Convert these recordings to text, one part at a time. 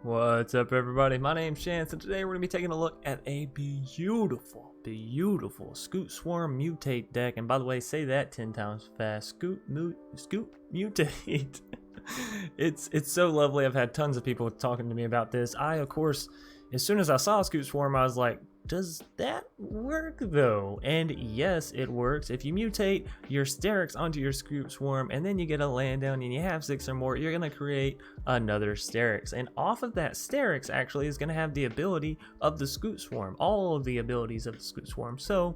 What's up, everybody? My name's Chance, and today we're going to be taking a look at a beautiful Scute Swarm Mutate deck. And by the way, say that 10 times fast. Scute Mutate. It's so lovely. I've had tons of people talking to me about this. I, of course, as soon as I saw Scute Swarm, I was like, does that work though? And yes, it works. If you mutate your Starrix onto your Scute Swarm and then you get a land down and you have 6 or more, you're going to create another Starrix. And off of that Starrix actually is going to have the ability of the Scute Swarm, all of the abilities of the Scute Swarm. So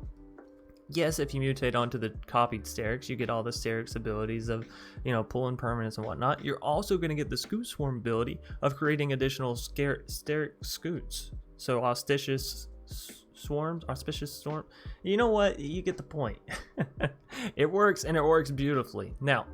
yes, if you mutate onto the copied Starrix, you get all the Starrix abilities of, pulling permanents and whatnot. You're also going to get the Scute Swarm ability of creating additional Starrix Scutes. So Auspicious Storm. You know what? You get the point. It works, and it works beautifully. Now,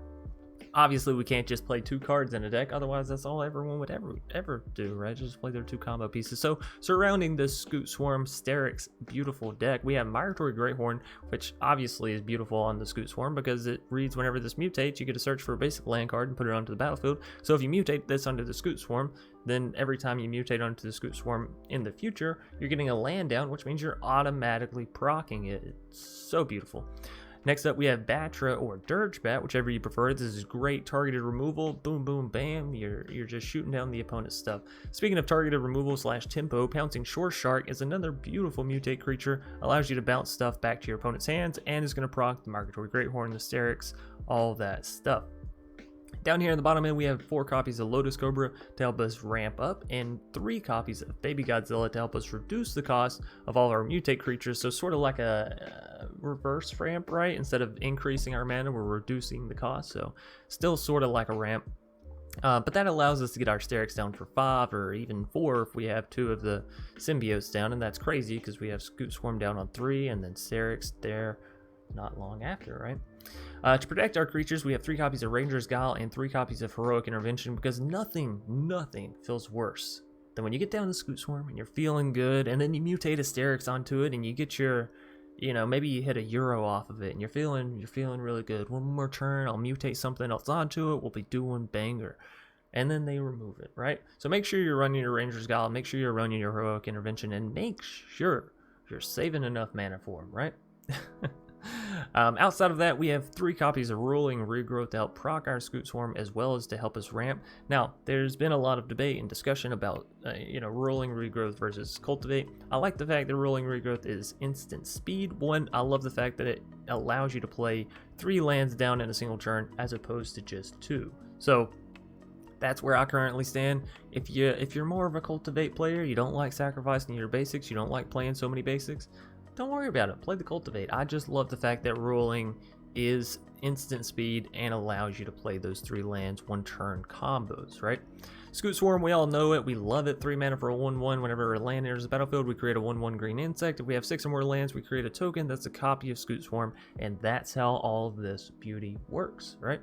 obviously, we can't just play 2 cards in a deck. Otherwise, that's all everyone would ever do, right? Just play their 2 combo pieces. So, surrounding this Scute Swarm Starrix beautiful deck, we have Migratory Greathorn, which obviously is beautiful on the Scute Swarm because it reads whenever this mutates, you get to search for a basic land card and put it onto the battlefield. So, if you mutate this onto the Scute Swarm, then every time you mutate onto the Scute Swarm in the future, you're getting a land down, which means you're automatically proccing it. It's so beautiful. Next up, we have Batra or Dirge Bat, whichever you prefer. This is great targeted removal. Boom, boom, bam. You're just shooting down the opponent's stuff. Speaking of targeted removal / tempo, Pouncing Shoreshark is another beautiful mutate creature. Allows you to bounce stuff back to your opponent's hands and is going to proc the Migratory Greathorn, the Starrix, all that stuff. Down here in the bottom end, we have 4 copies of Lotus Cobra to help us ramp up, and 3 copies of Baby Godzilla to help us reduce the cost of all our mutate creatures. So sort of like a reverse ramp, right? Instead of increasing our mana, we're reducing the cost. So still sort of like a ramp. But that allows us to get our Starrix down for 5 or even 4 if we have 2 of the symbiotes down, and that's crazy because we have Scute Swarm down on 3 and then Starrix there not long after, right? To protect our creatures, we have 3 copies of Ranger's Guile and 3 copies of Heroic Intervention because nothing feels worse than when you get down to Scute Swarm and you're feeling good and then you mutate a Starrix onto it and you get your, maybe you hit a Euro off of it and you're feeling really good. One more turn, I'll mutate something else onto it, we'll be doing banger. And then they remove it, right? So make sure you're running your Ranger's Guile, make sure you're running your Heroic Intervention, and make sure you're saving enough mana for them, right? Outside of that, we have 3 copies of Roiling Regrowth to help proc our Scute Swarm as well as to help us ramp. Now, there's been a lot of debate and discussion about, Roiling Regrowth versus Cultivate. I like the fact that Roiling Regrowth is instant speed. One, I love the fact that it allows you to play 3 lands down in a single turn as opposed to just 2. So that's where I currently stand. If you're more of a Cultivate player, you don't like sacrificing your basics, you don't like playing so many basics, don't worry about it. Play the Cultivate. I just love the fact that Roiling is instant speed and allows you to play those 3 lands 1 turn combos, right? Scute Swarm, we all know it. We love it. 3 mana for a 1/1. Whenever a land enters the battlefield, we create a 1/1 green insect. If we have 6 or more lands, we create a token that's a copy of Scute Swarm, and that's how all of this beauty works, right?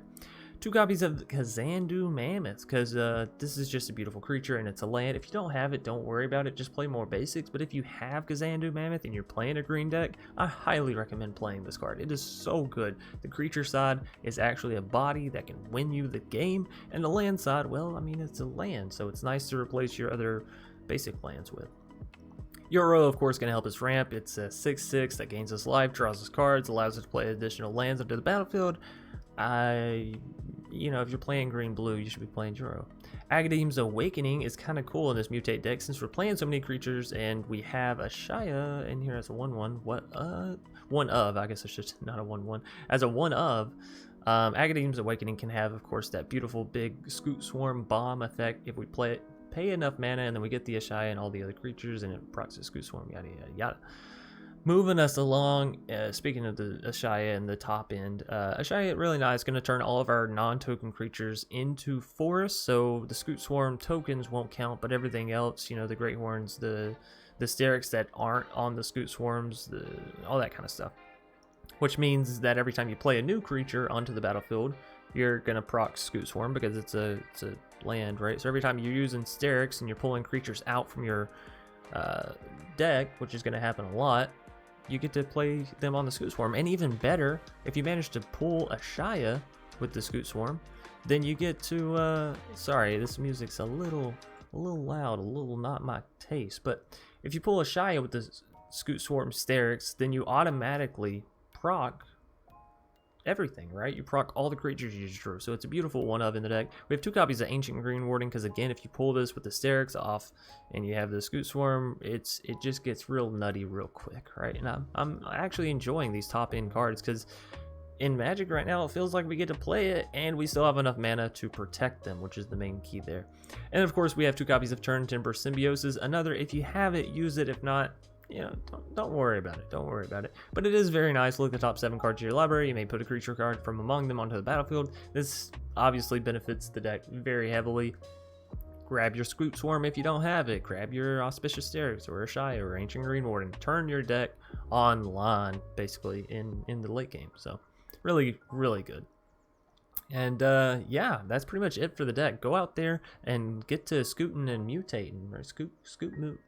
2 copies of Kazandu Mammoth, because this is just a beautiful creature and it's a land. If you don't have it, don't worry about it, just play more basics. But if you have Kazandu Mammoth and you're playing a green deck, I highly recommend playing this card. It is so good. The creature side is actually a body that can win you the game, and the land side, well, I mean, it's a land, so it's nice to replace your other basic lands with. Euro, of course, going to help us ramp. It's a 6/6 that gains us life, draws us cards, allows us to play additional lands onto the battlefield. If you're playing green-blue, you should be playing Euro. Agadeem's Awakening is kind of cool in this mutate deck since we're playing so many creatures and we have a Shia in here as a 1/1. One of, I guess it's just not a 1/1. As a 1 of, Agadeem's Awakening can have, of course, that beautiful big Scute Swarm bomb effect if we play it, pay enough mana, and then we get the Ashaya and all the other creatures, and it procs the Scute Swarm, yada, yada, yada. Moving us along, speaking of the Ashaya and the top end, Ashaya, really nice, going to turn all of our non-token creatures into forests, so the Scute Swarm tokens won't count, but everything else, the Greathorns, the Starrix that aren't on the Scute Swarms, all that kind of stuff. Which means that every time you play a new creature onto the battlefield, you're going to proc Scute Swarm because it's a land, right? So every time you're using Starrix and you're pulling creatures out from your deck, which is going to happen a lot, you get to play them on the Scute Swarm. And even better, if you manage to pull a Shia with the Scute Swarm, then you get to, sorry, this music's a little loud, a little not my taste. But if you pull a Shia with the Scute Swarm Starrix, then you automatically proc everything, right? You proc all the creatures you just drew. So it's a beautiful one of in the deck. We have 2 copies of Ancient Green Warding because, again, if you pull this with the Starrix off and you have the Scute Swarm, it just gets real nutty real quick, right? And I'm actually enjoying these top end cards because in Magic right now, it feels like we get to play it and we still have enough mana to protect them, which is the main key there. And of course, we have 2 copies of Turntimber Symbiosis. Another, if you have it, use it. If not, you know, don't worry about it. Don't worry about it. But it is very nice. Look at the top 7 cards of your library. You may put a creature card from among them onto the battlefield. This obviously benefits the deck very heavily. Grab your Scute Swarm if you don't have it. Grab your Auspicious Starrix or a Shia or Ancient Green Warden. Turn your deck online, basically, in the late game. So really, really good. And yeah, that's pretty much it for the deck. Go out there and get to scooting and mutating, or scoot mute.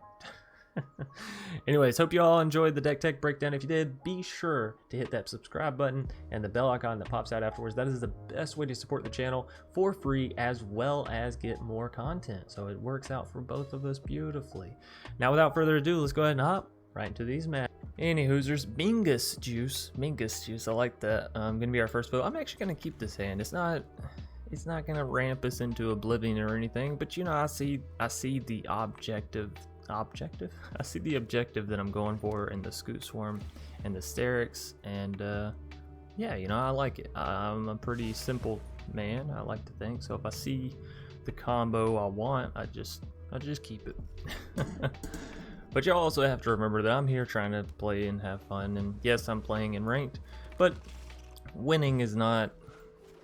Anyways, hope you all enjoyed the deck tech breakdown. If you did, be sure to hit that subscribe button and the bell icon that pops out afterwards. That is the best way to support the channel for free, as well as get more content. So it works out for both of us beautifully. Now, without further ado, let's go ahead and hop right into these matches. Any Hoosers, Mingus Juice. I like that. Gonna be our first vote. I'm actually gonna keep this hand. It's not gonna ramp us into oblivion or anything, but you know, I see the objective. I see the objective that I'm going for in the Scute Swarm and the Starrix, and yeah, you know, I like it. I'm a pretty simple man, I like to think. So if I see the combo I want, I just keep it. But y'all also have to remember that I'm here trying to play and have fun, and yes, I'm playing in ranked, but winning is not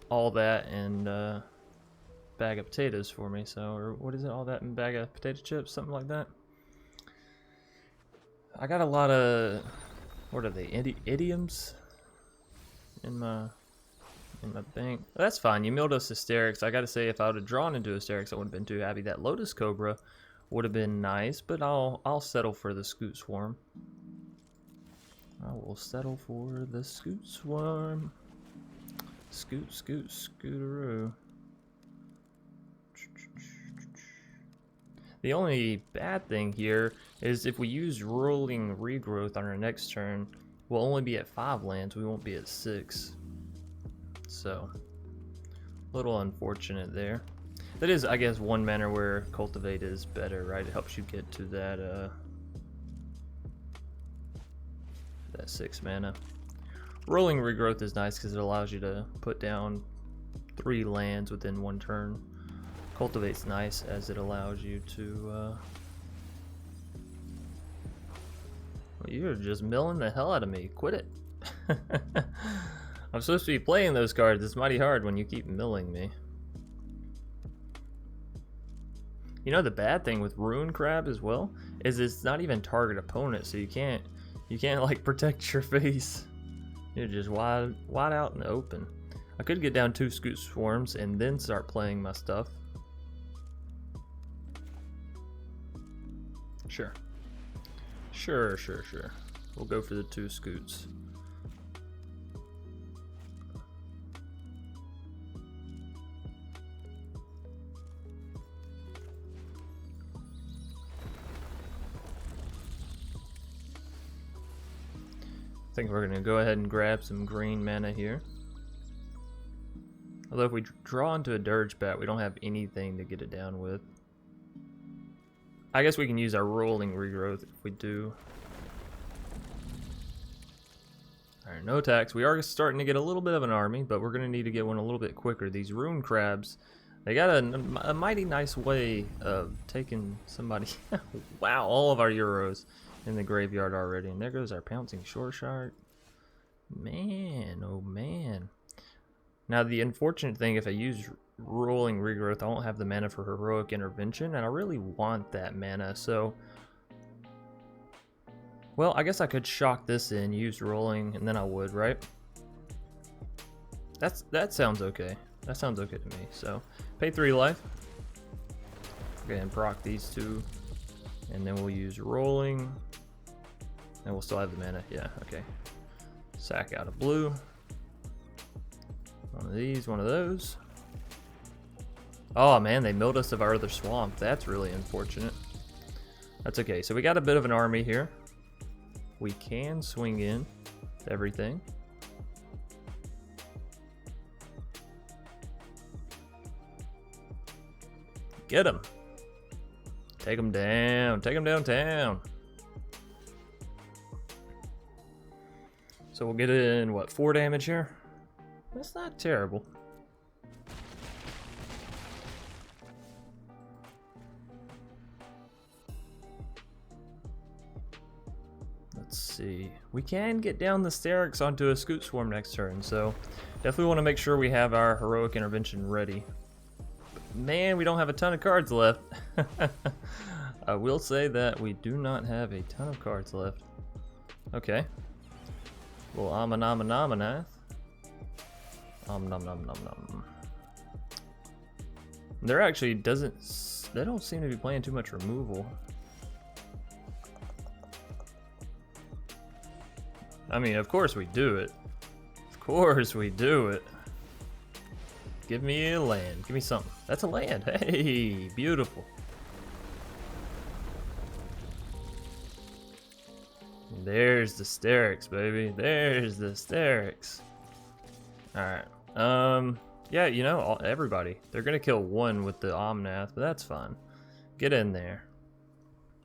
all that and bag of potatoes for me. So, or what is it, all that in bag of potato chips, something like that. I got a lot of, what are they, idioms in my bank. That's fine. You milled us a Starrix. I gotta say, if I would have drawn into a Starrix, I would have been too happy. That Lotus Cobra would have been nice, but I'll settle for the Scute Swarm. I will settle for the Scute Swarm. Scooteroo. The only bad thing here is if we use Roiling Regrowth on our next turn, we'll only be at 5 lands, we won't be at 6. So, a little unfortunate there. That is, I guess, one manner where Cultivate is better, right? It helps you get to that 6 mana. Roiling Regrowth is nice because it allows you to put down 3 lands within 1 turn. Cultivate's nice as it allows you to well, you're just milling the hell out of me. Quit it. I'm supposed to be playing those cards. It's mighty hard when you keep milling me. You know, the bad thing with Ruin Crab as well is it's not even target opponent, so you can't like protect your face. You're just wide out in the open. I could get down 2 Scute Swarms and then start playing my stuff. Sure. We'll go for the 2 Scutes. I think we're going to go ahead and grab some green mana here. Although if we draw into a Dirge Bat, we don't have anything to get it down with. I guess we can use our Roiling Regrowth if we do. Alright, no attacks. We are starting to get a little bit of an army, but we're going to need to get one a little bit quicker. These Rune Crabs, they got a mighty nice way of taking somebody. Wow, all of our Euros in the graveyard already. And there goes our Pouncing Shoreshark. Man, oh man. Now the unfortunate thing, if I use Roiling Regrowth, I won't have the mana for Heroic Intervention, and I really want that mana, so... Well, I guess I could shock this in, use Rolling, and then I would, right? That sounds okay. That sounds okay to me, so... Pay 3 life. Okay, and proc these 2. And then we'll use Rolling. And we'll still have the mana, yeah, okay. Sack out a blue. One of these, one of those. Oh man, they milled us of our other swamp. That's really unfortunate. That's okay. So we got a bit of an army here. We can swing in to everything. Get him. Take him down. Take him downtown. So we'll get in, what, 4 damage here? That's not terrible. Let's see. We can get down the Starrix onto a Scute Swarm next turn, so definitely want to make sure we have our heroic intervention ready. But man, we don't have a ton of cards left. I will say that we do not have a ton of cards left. Okay. Well, Amanamanath. Nom nom nom nom. There actually doesn't. They don't seem to be playing too much removal. I mean, of course we do it. Of course we do it. Give me a land. Give me something. That's a land. Hey, beautiful. There's the Starrix, baby. There's the Starrix. Alright. Yeah, you know, everybody. They're gonna kill one with the Omnath, but that's fine. Get in there.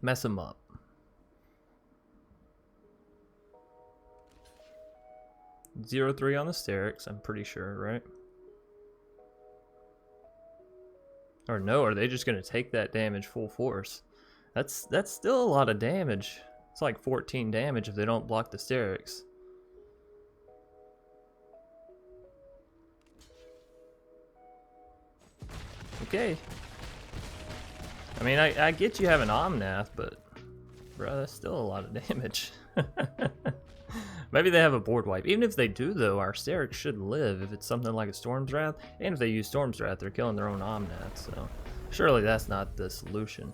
Mess them up. Zero 3 on the Starrix, I'm pretty sure, right? Or no, are they just gonna take that damage full force? That's still a lot of damage. It's like 14 damage if they don't block the Starrix. Okay. I mean, I get you have an Omnath, but bro, that's still a lot of damage. Maybe they have a board wipe. Even if they do, though, our Starrix should live if it's something like a Storm's Wrath. And if they use Storm's Wrath, they're killing their own Omnath, so surely that's not the solution.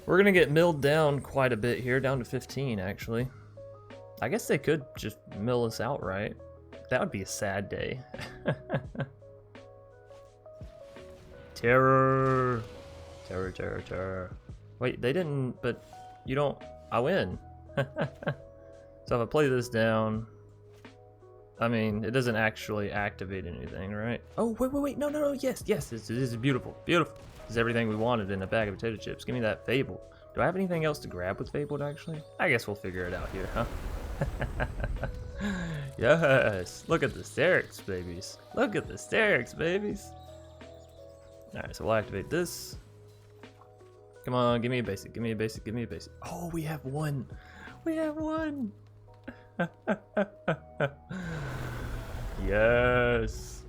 We're gonna get milled down quite a bit here, down to 15 actually. I guess they could just mill us outright. That would be a sad day. Terror. Terror, terror, terror. Wait, they didn't, but you don't, I win. So if I play this down, I mean, it doesn't actually activate anything, right? Oh, wait, no, yes, this is beautiful, beautiful. This is everything we wanted in a bag of potato chips. Give me that Fable. Do I have anything else to grab with Fabled, actually? I guess we'll figure it out here, huh? Yes, look at the Starrix, babies. Look at the Starrix, babies. Alright, so we'll activate this. Come on, give me a basic, give me a basic, give me a basic. Oh, we have one. We have one. Yes.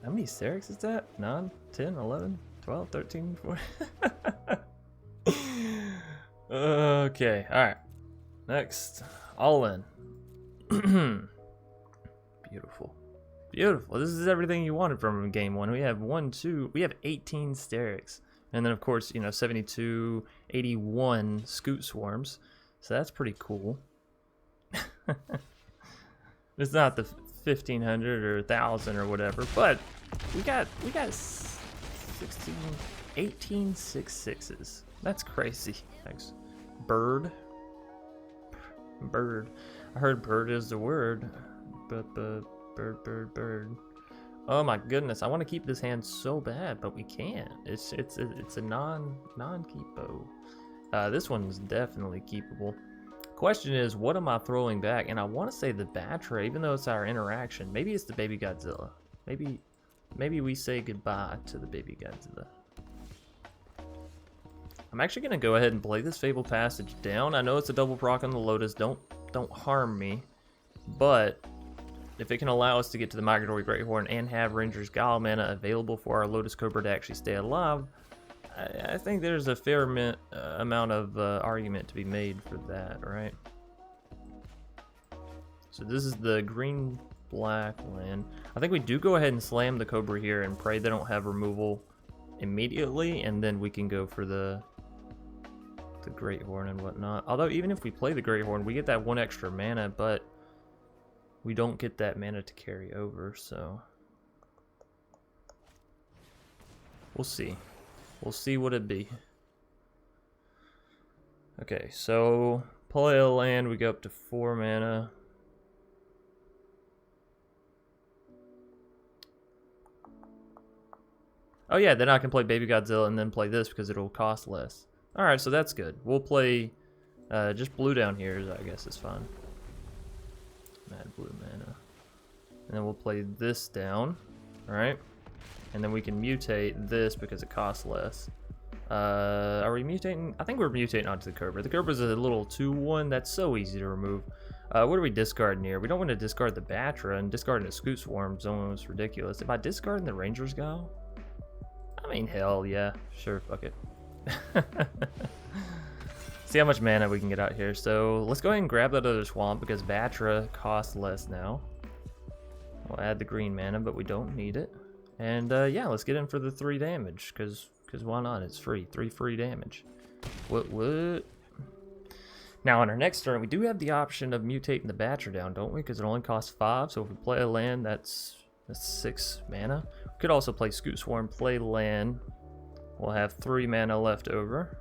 How many Starrix is that? 9, 10, 11, 12, 13, 14. Okay, alright. Next. All in. Beautiful. Beautiful. This is everything you wanted from game 1. We have 18 Starrix. And then, of course, you know, 72, 81 Scute Swarms. So that's pretty cool. It's not the 1500 or 1000 or whatever, but we got 18 6/6s. That's crazy. Thanks. Bird. I heard bird is the word, but bird. Oh my goodness, I want to keep this hand so bad, but we can't. It's a non-keepo. This one's definitely keepable. Question is, what am I throwing back? And I want to say the Batra, even though it's our interaction. Maybe it's the Baby Godzilla. Maybe we say goodbye to the Baby Godzilla. I'm actually gonna go ahead and play this Fable Passage down. I know it's a double proc on the Lotus. Don't harm me, but if it can allow us to get to the Migratory Greathorn and have Ranger's Guile mana available for our Lotus Cobra to actually stay alive, I think there's a fair amount of argument to be made for that, right? So this is the green-black land. I think we do go ahead and slam the Cobra here and pray they don't have removal immediately, and then we can go for the Greathorn and whatnot. Although even if we play the Greathorn, we get that 1 extra mana, but we don't get that mana to carry over, so We'll see. We'll see what it be. Okay, so play a land, we go up to 4 mana. Oh yeah, then I can play Baby Godzilla and then play this because it'll cost less. Alright, so that's good. We'll play just blue down here, I guess is fine. Mad blue mana. And then we'll play this down, alright? And then we can mutate this because it costs less. Are we mutating? I think we're mutating onto the Cobra. The Cobra's a little 2-1. That's so easy to remove. What are we discarding here? We don't want to discard the Batra, and discarding a Scute Swarm is almost ridiculous. If I discard the Ranger's Gall? I mean, hell yeah. Sure, fuck it. See how much mana we can get out here. So let's go ahead and grab that other swamp because Batra costs less now. We'll add the green mana, but we don't need it. And yeah, let's get in for the 3 damage because why not? It's free. 3 free damage. What? Now on our next turn, we do have the option of mutating the Batra down, don't we? Because it only costs 5. So if we play a land, that's 6 mana. We could also play Scute Swarm, play land. We'll have 3 mana left over.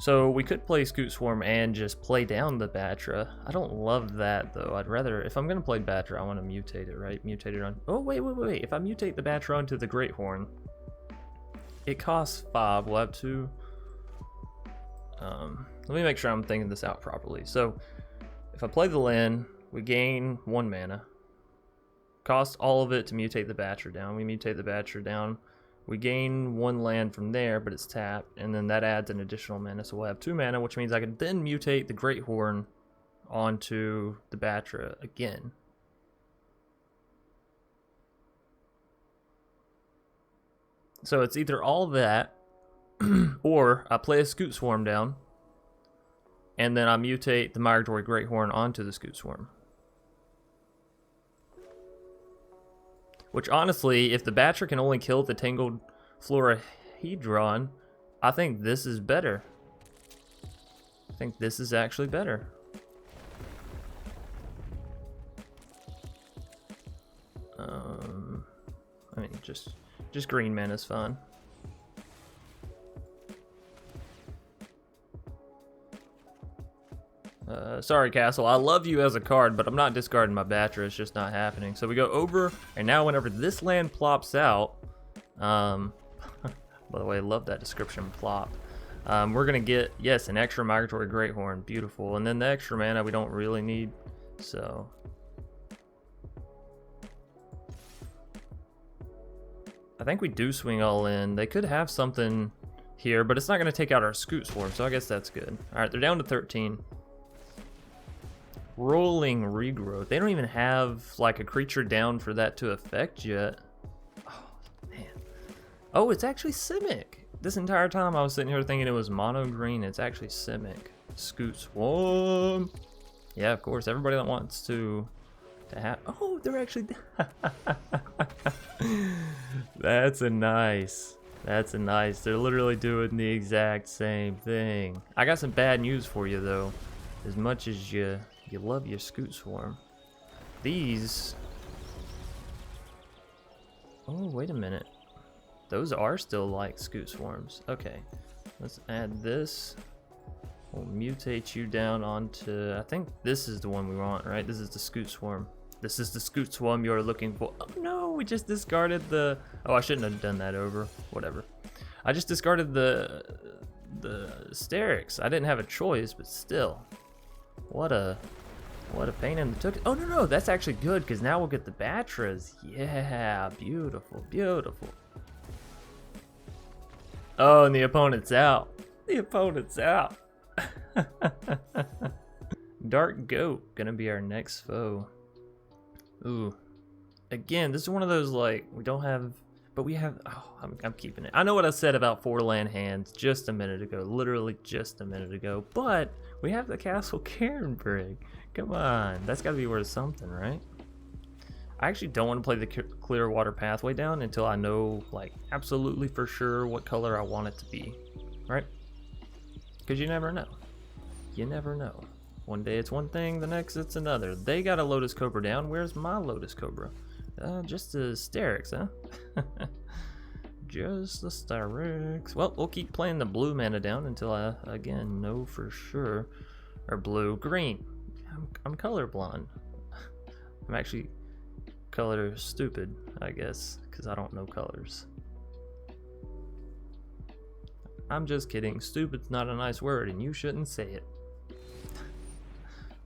So we could play Scute Swarm and just play down the Batra. I don't love that though. I'd rather, if I'm gonna play Batra, I want to mutate it, right? Mutate it on. Oh wait. If I mutate the Batra onto the Greathorn, it costs 5. We'll have 2. Let me make sure I'm thinking this out properly. So if I play the land, we gain 1 mana. Cost all of it to mutate the Batra down. We mutate the Batra down. We gain 1 land from there, but it's tapped, and then that adds an additional mana, so we'll have 2 mana, which means I can then mutate the Greathorn onto the Batra again. So it's either all that, or I play a Scute Swarm down, and then I mutate the Migratory Greathorn onto the Scute Swarm. Which honestly, if the Batra can only kill the Tangled Florahedron, I think this is better. I think this is actually better. I mean, just green mana is fine. Sorry, Castle. I love you as a card, but I'm not discarding my Batra. It's just not happening. So we go over, and now whenever this land plops out, by the way, I love that description, plop. We're going to get, yes, an extra Migratory Greathorn. Beautiful. And then the extra mana we don't really need. So I think we do swing all in. They could have something here, but it's not going to take out our Scute Swarm, so I guess that's good. All right, they're down to 13. Roiling Regrowth. They don't even have like a creature down for that to affect yet. Oh, man. Oh, it's actually Simic. This entire time I was sitting here thinking it was mono green. It's actually Simic. Scute Swarm. Yeah, of course. Everybody that wants to have. Oh, they're actually. That's a nice. That's a nice. They're literally doing the exact same thing. I got some bad news for you though. As much as you love your Scute Swarm, these. Oh, wait a minute. Those are still like Scute Swarms. Okay, let's add this. We'll mutate you down onto. I think this is the one we want, right? This is the Scute Swarm. This is the Scute Swarm you're looking for. Oh no, we just discarded the. Oh, I shouldn't have done that over. Whatever. I just discarded the Starrix. I didn't have a choice, but still. What a pain in the tuck. Oh no, that's actually good because now we'll get the Batras. Yeah, beautiful, beautiful. Oh, and the opponent's out. The opponent's out. Dark Goat gonna be our next foe. Ooh, again, this is one of those like we don't have, but we have. Oh, I'm keeping it. I know what I said about 4 land hands just a minute ago, literally just a minute ago, but we have the Castle Cairnbrig. Come on, that's got to be worth something, right? I actually don't want to play the Clearwater Pathway down until I know, like, absolutely for sure what color I want it to be, right? Because you never know. You never know. One day it's one thing, the next it's another. They got a Lotus Cobra down. Where's my Lotus Cobra? Just a Starrix, huh? Just the Starrix. Well, we'll keep playing the blue mana down until I, again, know for sure. Or blue, green. I'm colorblind. I'm actually color stupid, I guess, because I don't know colors. I'm just kidding. Stupid's not a nice word, and you shouldn't say it.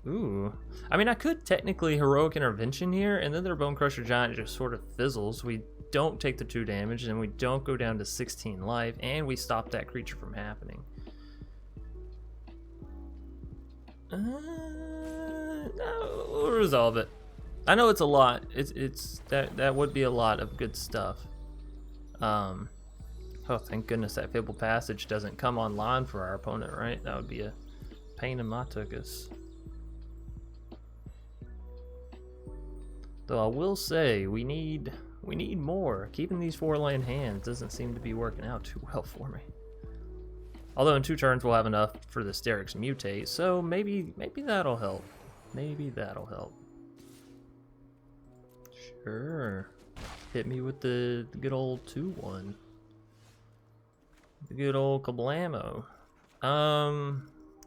Ooh. I mean, I could technically Heroic Intervention here, and then their Bone Crusher Giant just sort of fizzles. We don't take the 2 damage, and we don't go down to 16 life, and we stop that creature from happening. No, we'll resolve it. I know it's a lot. That would be a lot of good stuff. Oh, thank goodness that Fabled Passage doesn't come online for our opponent, right? That would be a pain in my tuchus. Though I will say, we need more. Keeping these 4-land hands doesn't seem to be working out too well for me. Although in 2 turns we'll have enough for the Starrix mutate, so maybe that'll help. Maybe that'll help. Sure. Hit me with the good old 2-1. The good old kablamo.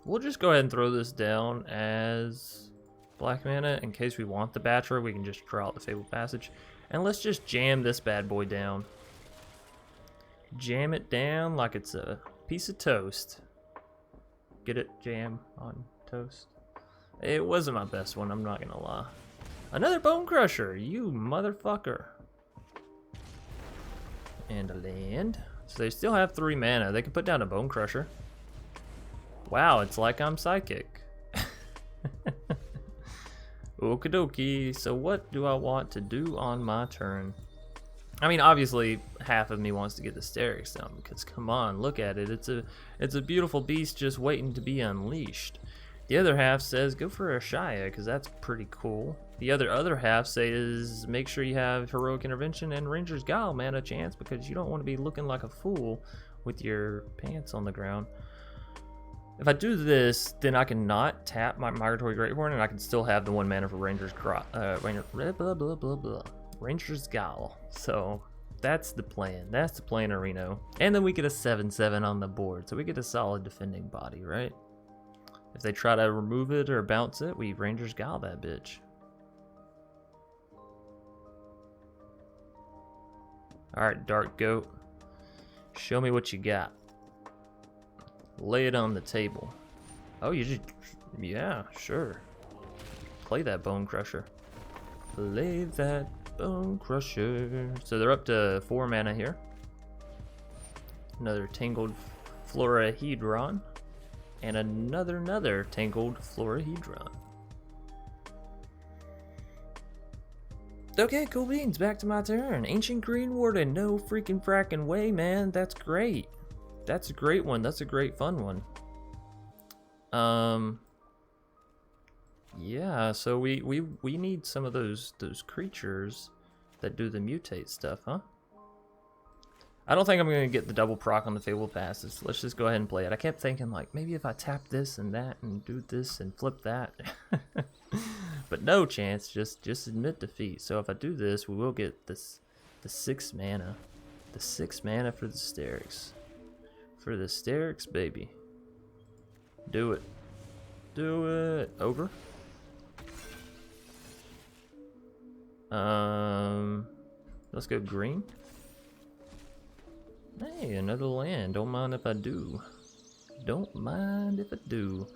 We'll just go ahead and throw this down as black mana in case we want the Batra. We can just draw out the Fabled Passage. And let's just jam this bad boy down. Jam it down like it's a piece of toast. Get it? Jam on toast. It wasn't my best one, I'm not gonna lie. Another Bone Crusher, you motherfucker. And a land. So they still have 3 mana. They can put down a Bone Crusher. Wow, it's like I'm psychic. Okie dokie. So what do I want to do on my turn? I mean, obviously, half of me wants to get the Starrix down because, come on, look at it. It's a beautiful beast just waiting to be unleashed. The other half says go for a Shia because that's pretty cool. The other half says make sure you have Heroic Intervention and Ranger's Guile mana chance because you don't want to be looking like a fool with your pants on the ground. If I do this, then I can not tap my Migratory Greathorn and I can still have the 1 mana for Ranger's Guile. So that's the plan. That's the plan, Reno. And then we get a 7/7 on the board. So we get a solid defending body, right? If they try to remove it or bounce it, we Ranger's Guile that bitch. Alright, Dark Goat. Show me what you got. Lay it on the table. Oh, you just... Yeah, sure. Play that Bone Crusher. Play that Bone Crusher. So they're up to 4 mana here. Another Tangled Florahedron. And another Tangled Florahedron. Okay, cool beans. Back to my turn. Ancient Green Warden. No freaking fracking way, man. That's great. That's a great one. That's a great fun one. Yeah, so we need some of those creatures that do the mutate stuff, huh? I don't think I'm gonna get the double proc on the Fabled Passes. Let's just go ahead and play it. I kept thinking like maybe if I tap this and that and do this and flip that. But no chance, just admit defeat. So if I do this, we will get this the 6 mana. The 6 mana for the Starrix. For the Starrix, baby. Do it. Do it. Over. Let's go green. Hey, another land. Don't mind if I do. Don't mind if I do.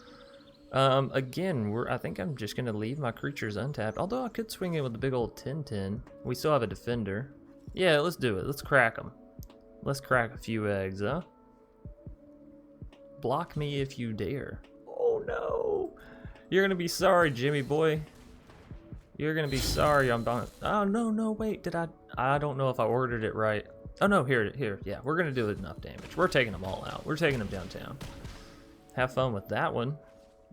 Again, I think I'm just gonna leave my creatures untapped. Although I could swing in with the big old 10/10. We still have a defender. Yeah, let's do it. Let's crack them. Let's crack a few eggs, huh? Block me if you dare. Oh no! You're gonna be sorry, Jimmy boy. You're gonna be sorry. I'm done. Oh no, wait. Did I don't know if I ordered it right. Oh no, here. Yeah, we're gonna do enough damage. We're taking them all out. We're taking them downtown. Have fun with that one.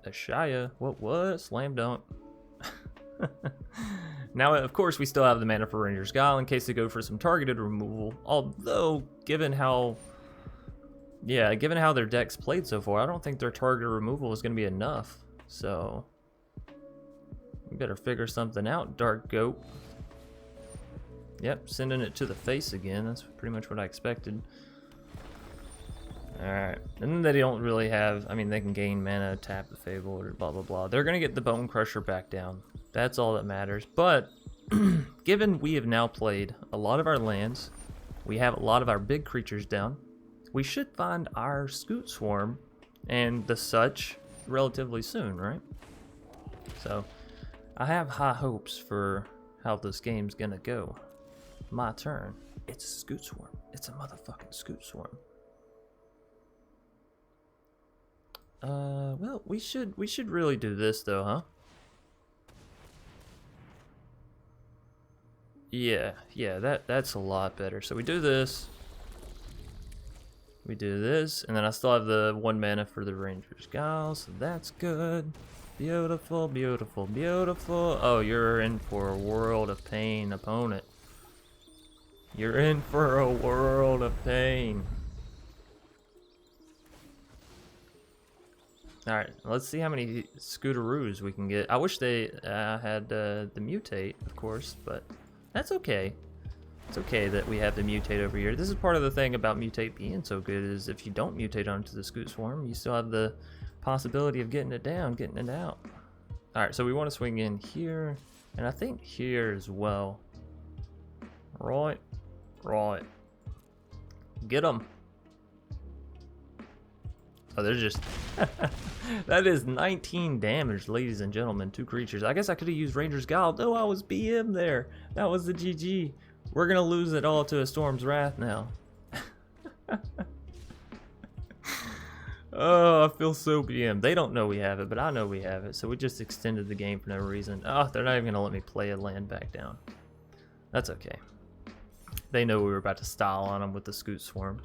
A Shia. What? Slam dunk. Now, of course, we still have the mana for Ranger's Guile in case they go for some targeted removal. Although, given how their deck's played so far, I don't think their targeted removal is going to be enough. So, we better figure something out, Dark Goat. Yep, sending it to the face again. That's pretty much what I expected. Alright, and then they don't really have, I mean, they can gain mana, tap the Fable, or blah blah blah. They're gonna get the Bone Crusher back down. That's all that matters. But, given we have now played a lot of our lands, we have a lot of our big creatures down, we should find our Scute Swarm and the such relatively soon, right? So, I have high hopes for how this game's gonna go. My turn. It's a Scute Swarm. It's a motherfucking Scute Swarm. Well, we should really do this though, huh? Yeah, that's a lot better. So we do this. We do this, and then I still have the 1 mana for the Ranger's Guile, so that's good. Beautiful, beautiful, beautiful. Oh, you're in for a world of pain, opponent. You're in for a world of pain. Alright, let's see how many Scootaroos we can get. I wish they had the Mutate, of course, but that's okay. It's okay that we have the Mutate over here. This is part of the thing about Mutate being so good, is if you don't Mutate onto the Scute Swarm, you still have the possibility of getting it down, getting it out. Alright, so we want to swing in here, and I think here as well. Right. Get them. Oh, they're just... That is 19 damage, ladies and gentlemen. 2 creatures. I guess I could have used Ranger's Guile. No, I was BM there. That was the GG. We're going to lose it all to a Storm's Wrath now. Oh, I feel so BM. They don't know we have it, but I know we have it. So we just extended the game for no reason. Oh, they're not even going to let me play a land back down. That's okay. They know we were about to style on them with the Scute Swarm.